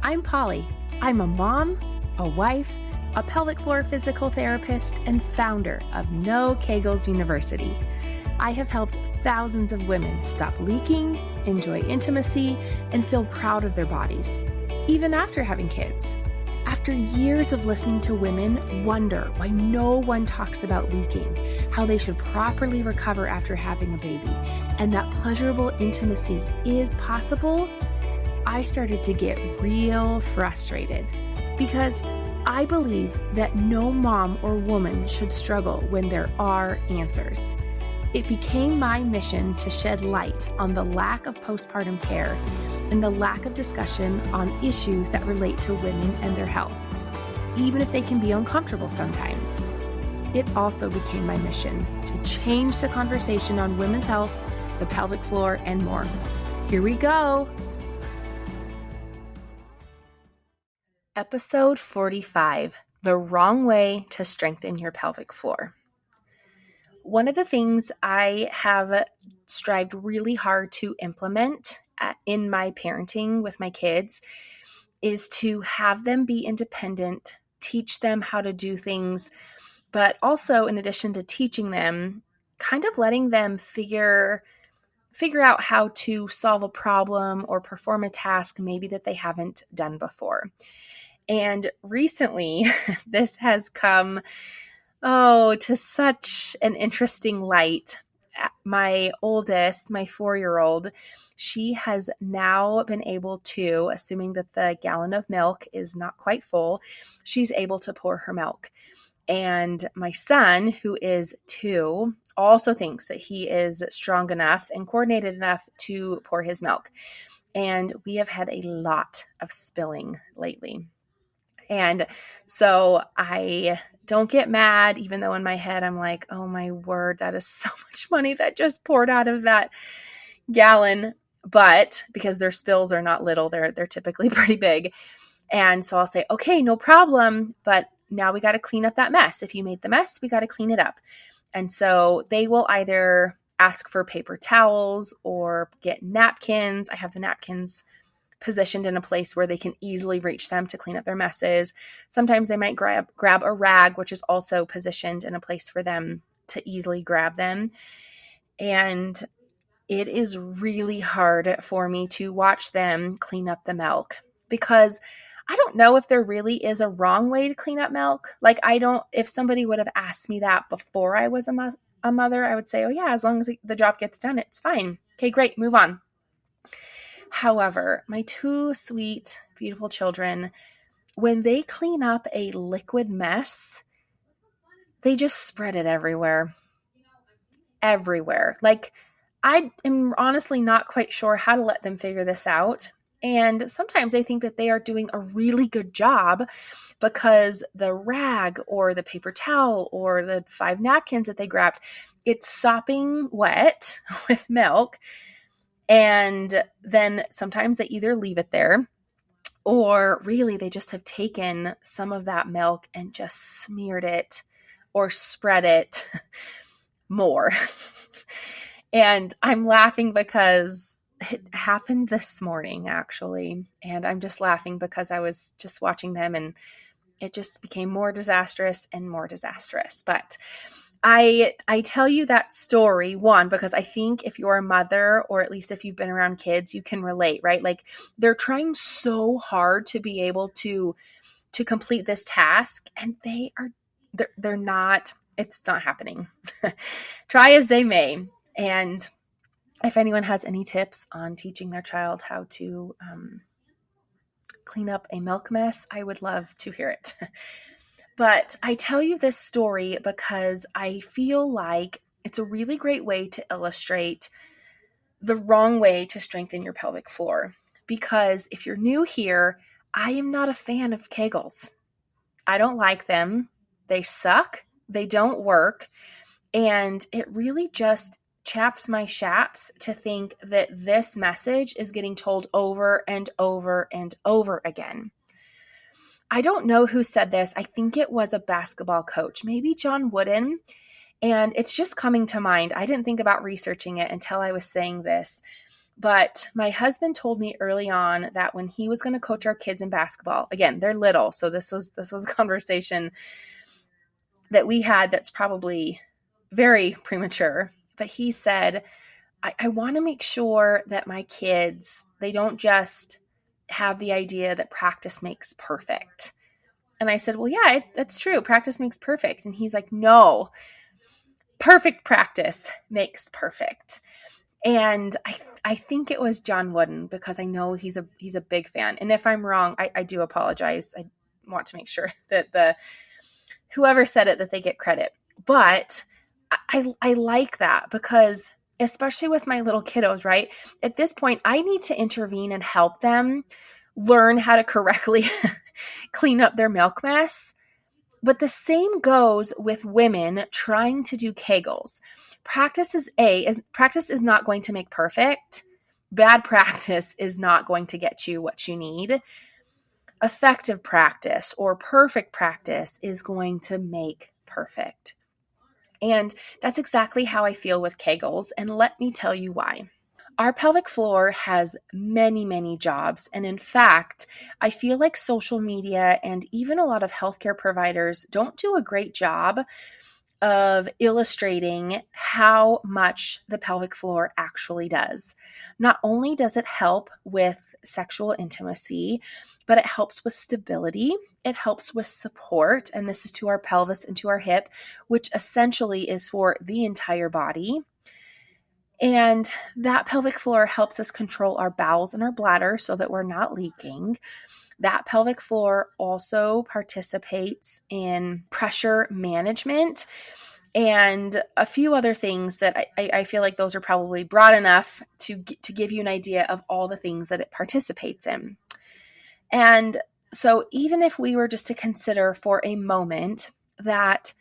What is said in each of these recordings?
I'm Polly. I'm a mom, a wife, a pelvic floor physical therapist, and founder of No Kegels University. I have helped thousands of women stop leaking, enjoy intimacy, and feel proud of their bodies, even after having kids. After years of listening to women wonder why no one talks about leaking, how they should properly recover after having a baby, and that pleasurable intimacy is possible, I started to get real frustrated because I believe that no mom or woman should struggle when there are answers. It became my mission to shed light on the lack of postpartum care and the lack of discussion on issues that relate to women and their health, even if they can be uncomfortable sometimes. It also became my mission to change the conversation on women's health, the pelvic floor, and more. Here we go. Episode 45, The Wrong Way to Strengthen Your Pelvic Floor. One of the things I have strived really hard to implement in my parenting with my kids is to have them be independent, teach them how to do things, but also in addition to teaching them, kind of letting them figure out how to solve a problem or perform a task maybe that they haven't done before. And recently, this has come, to such an interesting light. My oldest, my 4-year-old, she has now been able to, assuming that the gallon of milk is not quite full, she's able to pour her milk. And my son, who is 2, also thinks that he is strong enough and coordinated enough to pour his milk. And we have had a lot of spilling lately. And so I don't get mad, even though in my head I'm like, oh my word, that is so much money that just poured out of that gallon. But because their spills are not little, they're typically pretty big. And so I'll say, okay, no problem. But now we got to clean up that mess. If you made the mess, we got to clean it up. And so they will either ask for paper towels or get napkins. I have the napkins positioned in a place where they can easily reach them to clean up their messes. Sometimes they might grab a rag, which is also positioned in a place for them to easily grab them. And it is really hard for me to watch them clean up the milk because I don't know if there really is a wrong way to clean up milk. If somebody would have asked me that before I was a mother, I would say, oh yeah, as long as the job gets done, it's fine. Okay, great, move on. However, my 2 sweet, beautiful children, when they clean up a liquid mess, they just spread it everywhere. Everywhere. I am honestly not quite sure how to let them figure this out. And sometimes I think that they are doing a really good job because the rag or the paper towel or the 5 napkins that they grabbed, it's sopping wet with milk. And then sometimes they either leave it there or really they just have taken some of that milk and just smeared it or spread it more. And I'm laughing because it happened this morning, actually. And I'm just laughing because I was just watching them and it just became more disastrous and more disastrous. But I tell you that story, one, because I think if you're a mother, or at least if you've been around kids, you can relate, right? Like they're trying so hard to be able to complete this task and they're not, it's not happening. Try as they may. And if anyone has any tips on teaching their child how to clean up a milk mess, I would love to hear it. But I tell you this story because I feel like it's a really great way to illustrate the wrong way to strengthen your pelvic floor. Because if you're new here, I am not a fan of Kegels. I don't like them. They suck. They don't work. And it really just chaps my shaps to think that this message is getting told over and over and over again. I don't know who said this. I think it was a basketball coach, maybe John Wooden. And it's just coming to mind. I didn't think about researching it until I was saying this. But my husband told me early on that when he was going to coach our kids in basketball, again, they're little, so this was a conversation that we had that's probably very premature. But he said, I want to make sure that my kids, they don't just have the idea that practice makes perfect. And I said, well, yeah, that's true. Practice makes perfect. And he's like, no, perfect practice makes perfect. And I think it was John Wooden, because I know he's a big fan. And if I'm wrong, I do apologize. I want to make sure that whoever said it, that they get credit. But I like that, because especially with my little kiddos, right? At this point, I need to intervene and help them learn how to correctly clean up their milk mess. But the same goes with women trying to do Kegels. Practice is not going to make perfect. Bad practice is not going to get you what you need. Effective practice or perfect practice is going to make perfect. And that's exactly how I feel with Kegels. And let me tell you why. Our pelvic floor has many, many jobs. And in fact, I feel like social media and even a lot of healthcare providers don't do a great job of illustrating how much the pelvic floor actually does. Not only does it help with sexual intimacy, but it helps with stability. It helps with support. And this is to our pelvis and to our hip, which essentially is for the entire body. And that pelvic floor helps us control our bowels and our bladder so that we're not leaking. That pelvic floor also participates in pressure management and a few other things that I feel like those are probably broad enough to give you an idea of all the things that it participates in. And so even if we were just to consider for a moment that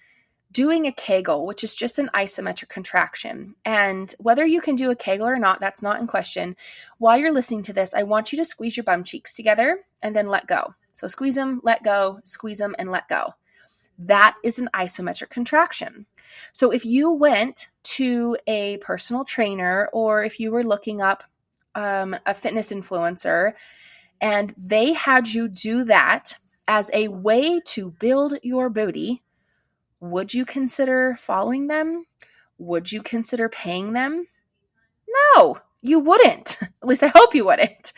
doing a Kegel, which is just an isometric contraction, and whether you can do a Kegel or not, that's not in question. While you're listening to this, I want you to squeeze your bum cheeks together and then let go. So squeeze them, let go, squeeze them, and let go. That is an isometric contraction. So if you went to a personal trainer, or if you were looking up a fitness influencer and they had you do that as a way to build your booty, would you consider following them? Would you consider paying them? No, you wouldn't. At least I hope you wouldn't.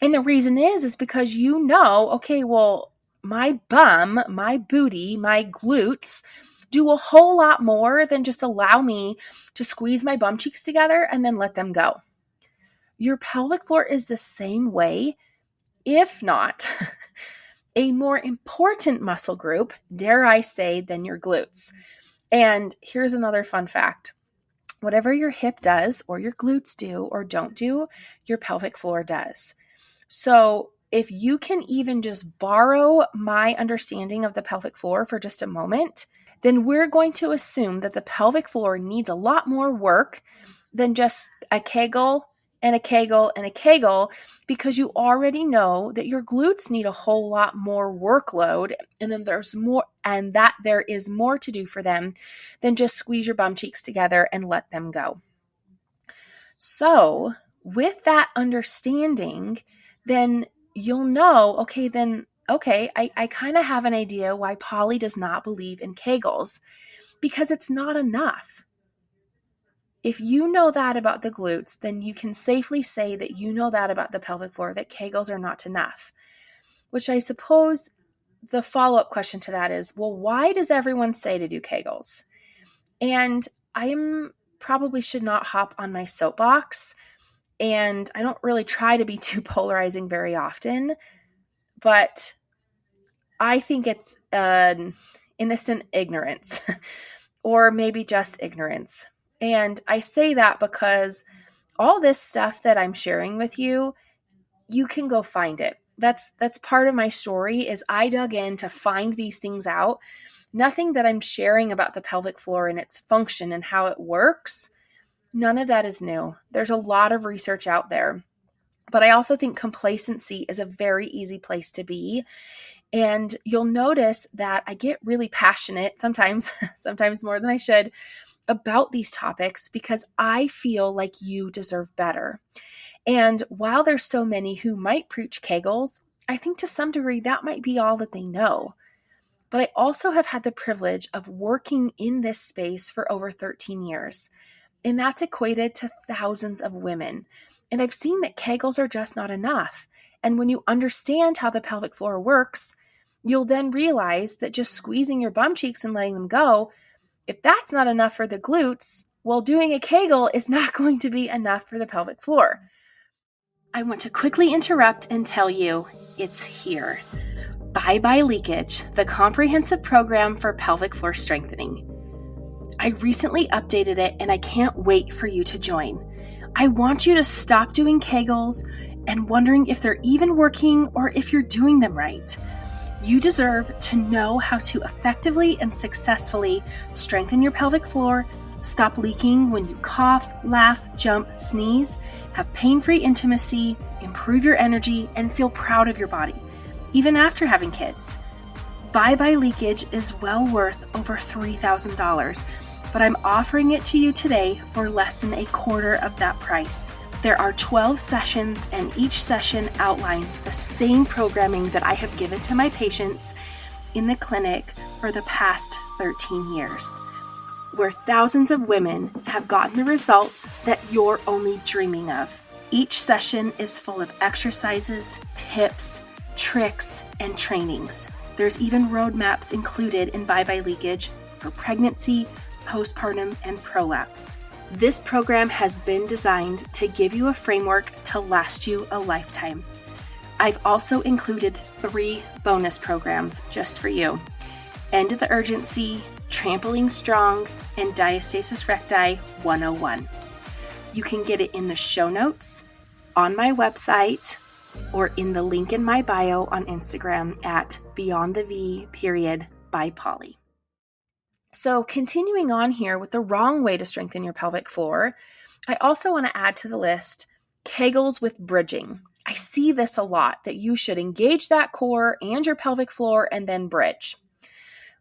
And the reason is because you know, okay, well, my bum, my booty, my glutes do a whole lot more than just allow me to squeeze my bum cheeks together and then let them go. Your pelvic floor is the same way, if not a more important muscle group, dare I say, than your glutes. And here's another fun fact. Whatever your hip does, or your glutes do or don't do, your pelvic floor does. So if you can even just borrow my understanding of the pelvic floor for just a moment, then we're going to assume that the pelvic floor needs a lot more work than just a Kegel and a Kegel and a Kegel, because you already know that your glutes need a whole lot more workload, and then there's more, and that there is more to do for them than just squeeze your bum cheeks together and let them go. So with that understanding, then you'll know, okay, I kind of have an idea why Polly does not believe in Kegels, because it's not enough. If you know that about the glutes, then you can safely say that you know that about the pelvic floor, that Kegels are not enough. Which I suppose the follow-up question to that is, well, why does everyone say to do Kegels? And I probably should not hop on my soapbox, and I don't really try to be too polarizing very often, but I think it's an innocent ignorance, or maybe just ignorance. And I say that because all this stuff that I'm sharing with you, you can go find it. That's part of my story, is I dug in to find these things out. Nothing that I'm sharing about the pelvic floor and its function and how it works, none of that is new. There's a lot of research out there. But I also think complacency is a very easy place to be. And you'll notice that I get really passionate sometimes, sometimes more than I should, about these topics because I feel like you deserve better. And while there's so many who might preach Kegels, I think to some degree that might be all that they know. But I also have had the privilege of working in this space for over 13 years, and that's equated to thousands of women. And I've seen that Kegels are just not enough. And when you understand how the pelvic floor works, you'll then realize that just squeezing your bum cheeks and letting them go, if that's not enough for the glutes, well, doing a Kegel is not going to be enough for the pelvic floor. I want to quickly interrupt and tell you it's here. Bye Bye Leakage, the comprehensive program for pelvic floor strengthening. I recently updated it and I can't wait for you to join. I want you to stop doing Kegels and wondering if they're even working or if you're doing them right. You deserve to know how to effectively and successfully strengthen your pelvic floor, stop leaking when you cough, laugh, jump, sneeze, have pain-free intimacy, improve your energy, and feel proud of your body, even after having kids. Bye Bye Leakage is well worth over $3,000, but I'm offering it to you today for less than a quarter of that price. There are 12 sessions, and each session outlines the same programming that I have given to my patients in the clinic for the past 13 years, where thousands of women have gotten the results that you're only dreaming of. Each session is full of exercises, tips, tricks, and trainings. There's even roadmaps included in Bye Bye Leakage for pregnancy, postpartum, and prolapse. This program has been designed to give you a framework to last you a lifetime. I've also included 3 bonus programs just for you: End of the Urgency, Trampoline Strong, and Diastasis Recti 101. You can get it in the show notes, on my website, or in the link in my bio on Instagram at BeyondTheV by Polly. So continuing on here with the wrong way to strengthen your pelvic floor, I also want to add to the list Kegels with bridging. I see this a lot, that you should engage that core and your pelvic floor and then bridge.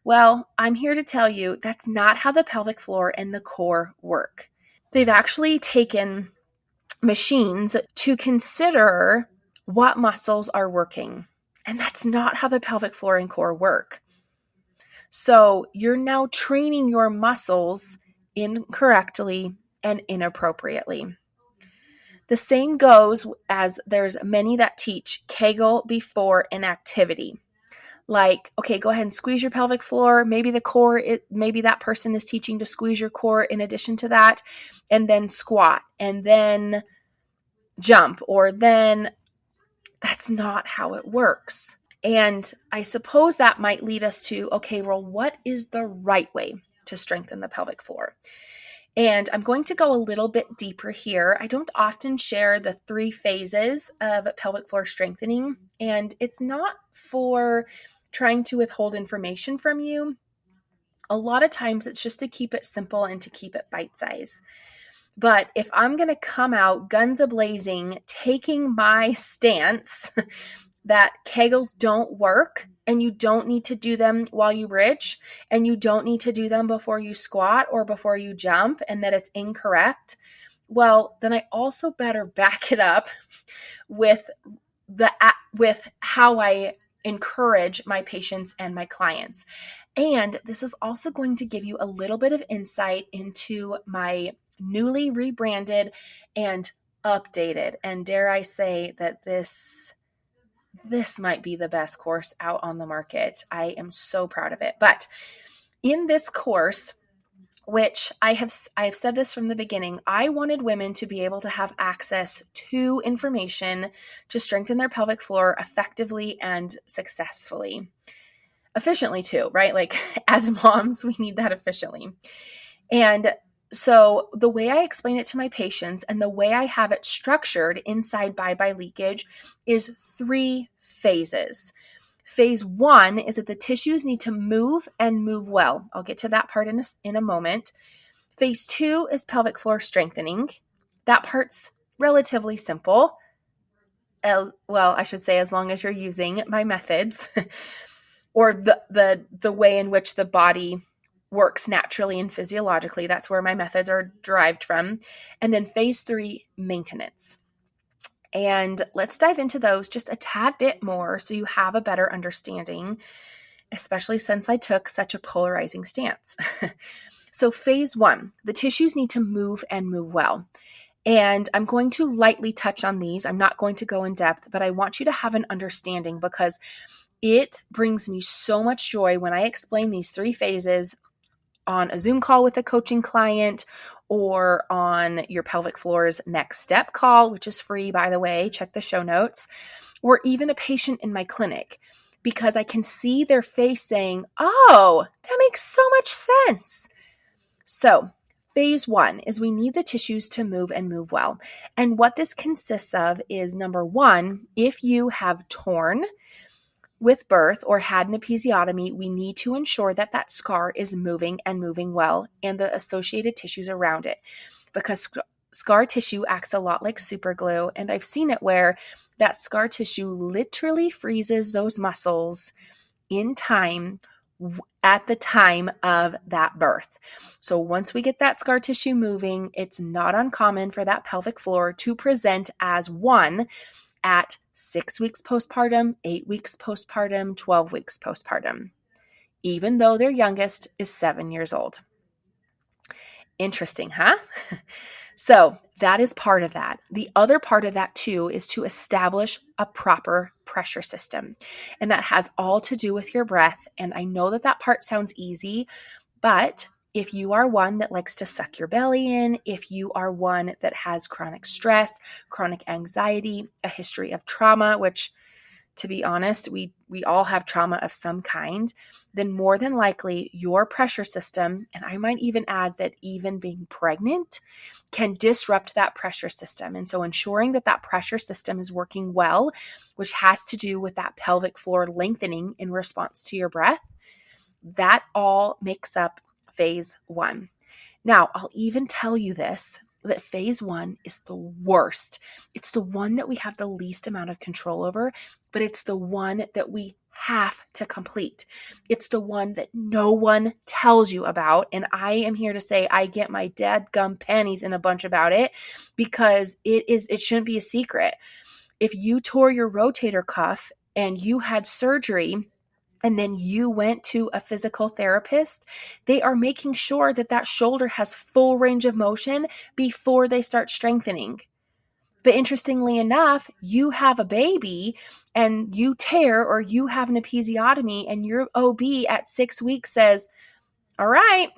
Well, I'm here to tell you that's not how the pelvic floor and the core work. They've actually taken machines to consider what muscles are working, and that's not how the pelvic floor and core work. So you're now training your muscles incorrectly and inappropriately. The same goes as there's many that teach Kegel before an activity. Like, okay, go ahead and squeeze your pelvic floor. Maybe the core, maybe that person is teaching to squeeze your core in addition to that, and then squat, and then jump, or then that's not how it works. And I suppose that might lead us to, okay, well, what is the right way to strengthen the pelvic floor? And I'm going to go a little bit deeper here. I don't often share the 3 phases of pelvic floor strengthening, and it's not for trying to withhold information from you. A lot of times it's just to keep it simple and to keep it bite-sized. But if I'm going to come out guns a-blazing, taking my stance that Kegels don't work, and you don't need to do them while you bridge, and you don't need to do them before you squat or before you jump, and that it's incorrect, well, then I also better back it up with how I encourage my patients and my clients. And this is also going to give you a little bit of insight into my newly rebranded and updated, and dare I say that this might be the best course out on the market. I am so proud of it. But in this course, which I have said this from the beginning, I wanted women to be able to have access to information to strengthen their pelvic floor effectively and successfully. Efficiently too, right? Like as moms, we need that efficiently. And so the way I explain it to my patients and the way I have it structured inside Bye Bye Leakage is 3 phases. Phase 1 is that the tissues need to move and move well. I'll get to that part in a moment. Phase 2 is pelvic floor strengthening. That part's relatively simple. Well, I should say as long as you're using my methods or the way in which the body works naturally and physiologically. That's where my methods are derived from. And then phase 3, maintenance. And let's dive into those just a tad bit more so you have a better understanding, especially since I took such a polarizing stance. So phase 1, the tissues need to move and move well. And I'm going to lightly touch on these. I'm not going to go in depth, but I want you to have an understanding because it brings me so much joy when I explain these 3 phases on a Zoom call with a coaching client or on your Pelvic Floor's Next Step call, which is free, by the way. Check the show notes, or even a patient in my clinic, because I can see their face saying, oh, that makes so much sense. So phase 1 is we need the tissues to move and move well. And what this consists of is, number 1, if you have torn with birth or had an episiotomy, we need to ensure that that scar is moving and moving well and the associated tissues around it, because scar tissue acts a lot like super glue. And I've seen it where that scar tissue literally freezes those muscles in time at the time of that birth. So once we get that scar tissue moving, it's not uncommon for that pelvic floor to present as one at 6 weeks postpartum, 8 weeks postpartum, 12 weeks postpartum, even though their youngest is 7 years old. Interesting, huh? So that is part of that. The other part of that too is to establish a proper pressure system. And that has all to do with your breath. And I know that that part sounds easy, but if you are one that likes to suck your belly in, if you are one that has chronic stress, chronic anxiety, a history of trauma, which, to be honest, we all have trauma of some kind, then more than likely your pressure system, and I might even add that even being pregnant can disrupt that pressure system. And so ensuring that that pressure system is working well, which has to do with that pelvic floor lengthening in response to your breath, that all makes up phase 1. Now, I'll even tell you this, that phase 1 is the worst. It's the one that we have the least amount of control over, but it's the one that we have to complete. It's the one that no one tells you about. And I am here to say I get my dadgum panties in a bunch about it, because it shouldn't be a secret. If you tore your rotator cuff and you had surgery, and then you went to a physical therapist, they are making sure that that shoulder has full range of motion before they start strengthening. But interestingly enough, you have a baby and you tear or you have an episiotomy and your OB at 6 weeks says, all right,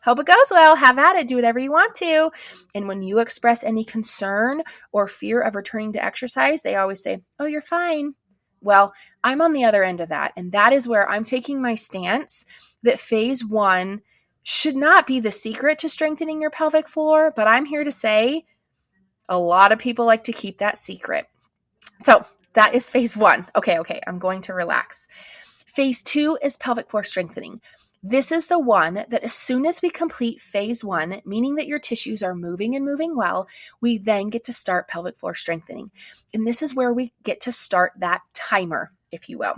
hope it goes well, have at it, do whatever you want to. And when you express any concern or fear of returning to exercise, they always say, oh, you're fine. Well, I'm on the other end of that. And that is where I'm taking my stance that phase 1 should not be the secret to strengthening your pelvic floor. But I'm here to say a lot of people like to keep that secret. So that is phase 1. Okay, I'm going to relax. Phase 2 is pelvic floor strengthening. This is the one that as soon as we complete phase 1, meaning that your tissues are moving and moving well, we then get to start pelvic floor strengthening. And this is where we get to start that timer, if you will.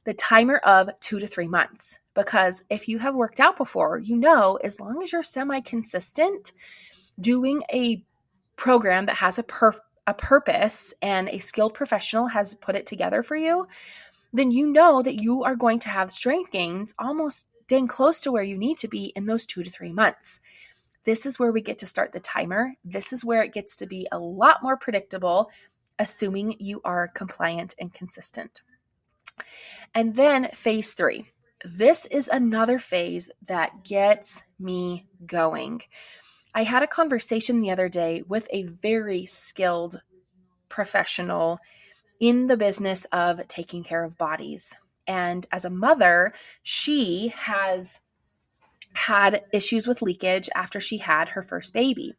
The timer of 2 to 3 months. Because if you have worked out before, you know, as long as you're semi-consistent, doing a program that has a purpose and a skilled professional has put it together for you, then you know that you are going to have strength gains almost dang close to where you need to be in those 2 to 3 months. This is where we get to start the timer. This is where it gets to be a lot more predictable, assuming you are compliant and consistent. And then phase 3. This is another phase that gets me going. I had a conversation the other day with a very skilled professional in the business of taking care of bodies. And as a mother, she has had issues with leakage after she had her first baby.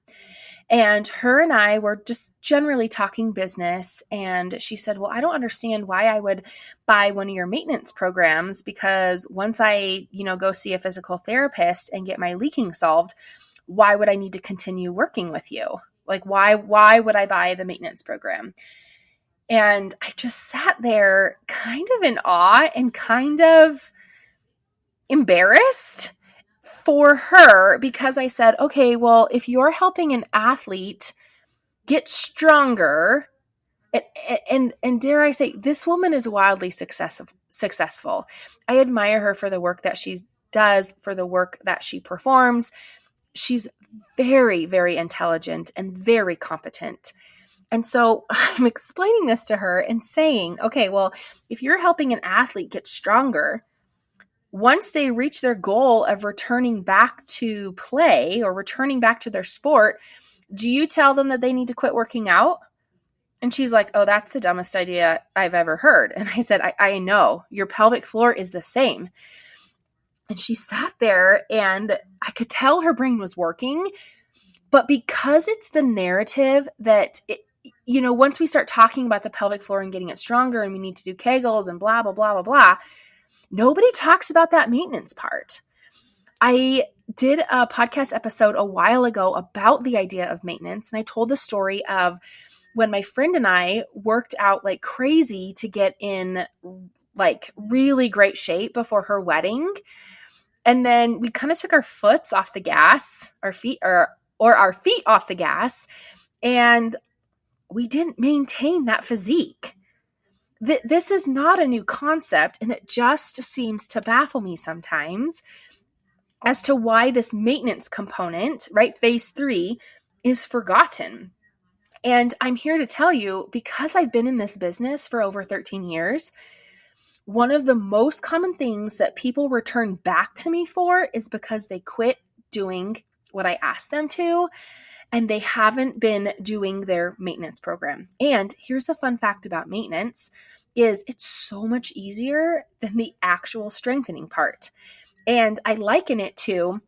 And her and I were just generally talking business. And she said, well, I don't understand why I would buy one of your maintenance programs, because once I, go see a physical therapist and get my leaking solved, why would I need to continue working with you? Like, why would I buy the maintenance program? And I just sat there kind of in awe and kind of embarrassed. for her, because I said, okay, well, if you're helping an athlete get stronger, and dare I say, this woman is wildly successful. I admire her for the work that she does, for the work that she performs. She's very, very intelligent and very competent. And so I'm explaining this to her and saying, okay, well, if you're helping an athlete get stronger, once they reach their goal of returning back to play or returning back to their sport, do you tell them that they need to quit working out? And she's like, oh, that's the dumbest idea I've ever heard. And I said, I know, your pelvic floor is the same. And she sat there and I could tell her brain was working. But because it's the narrative that, once we start talking about the pelvic floor and getting it stronger and we need to do Kegels and blah, blah, blah, blah, blah, nobody talks about that maintenance part. I did a podcast episode a while ago about the idea of maintenance. And I told the story of when my friend and I worked out like crazy to get in like really great shape before her wedding. And then we kind of took our feet off the gas, our feet off the gas, and we didn't maintain that physique. This is not a new concept, and it just seems to baffle me sometimes as to why this maintenance component, right, phase 3, is forgotten. And I'm here to tell you, because I've been in this business for over 13 years, one of the most common things that people return back to me for is because they quit doing what I asked them to, and they haven't been doing their maintenance program. And here's the fun fact about maintenance is it's so much easier than the actual strengthening part. And I liken it to,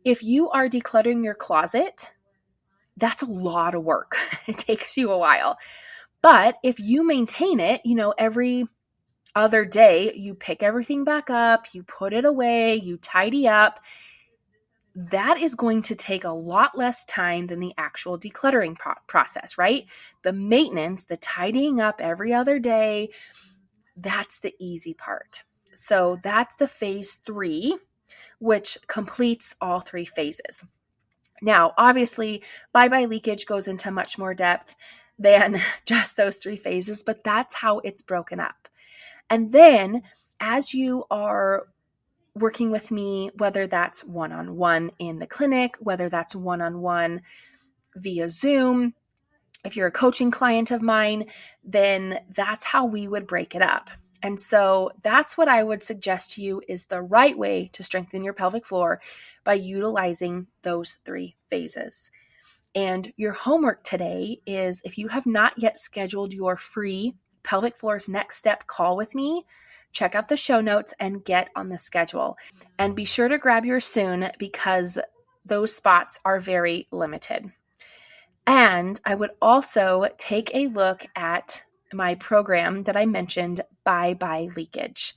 if you are decluttering your closet, that's a lot of work. It takes you a while. But if you maintain it, every other day, you pick everything back up, you put it away, you tidy up, that is going to take a lot less time than the actual decluttering process, right? The maintenance, the tidying up every other day, that's the easy part. So that's the phase 3, which completes all 3 phases. Now, obviously, bye-bye leakage goes into much more depth than just those 3 phases, but that's how it's broken up. And then as you are working with me, whether that's one-on-one in the clinic, whether that's one-on-one via Zoom, if you're a coaching client of mine, then that's how we would break it up. And so that's what I would suggest to you is the right way to strengthen your pelvic floor, by utilizing those 3 phases. And your homework today is, if you have not yet scheduled your free Pelvic Floor's Next Step call with me, check out the show notes and get on the schedule. And be sure to grab yours soon, because those spots are very limited. And I would also take a look at my program that I mentioned, Bye Bye Leakage.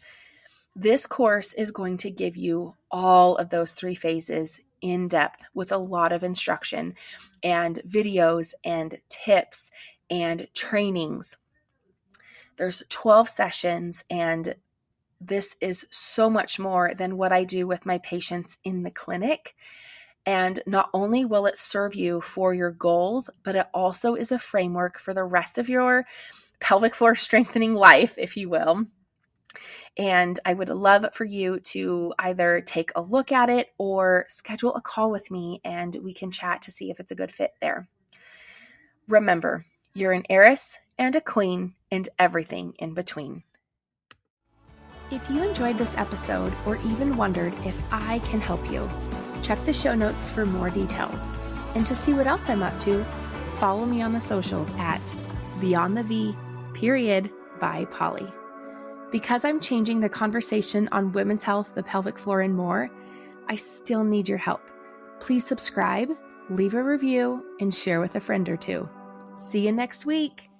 This course is going to give you all of those 3 phases in depth, with a lot of instruction and videos and tips and trainings. There's 12 sessions, and this is so much more than what I do with my patients in the clinic. And not only will it serve you for your goals, but it also is a framework for the rest of your pelvic floor strengthening life, if you will. And I would love for you to either take a look at it or schedule a call with me, and we can chat to see if it's a good fit there. Remember, you're an heiress and a queen and everything in between. If you enjoyed this episode, or even wondered if I can help you, check the show notes for more details. And to see what else I'm up to, follow me on the socials at BeyondTheV by Polly. Because I'm changing the conversation on women's health, the pelvic floor, and more, I still need your help. Please subscribe, leave a review, and share with a friend or two. See you next week.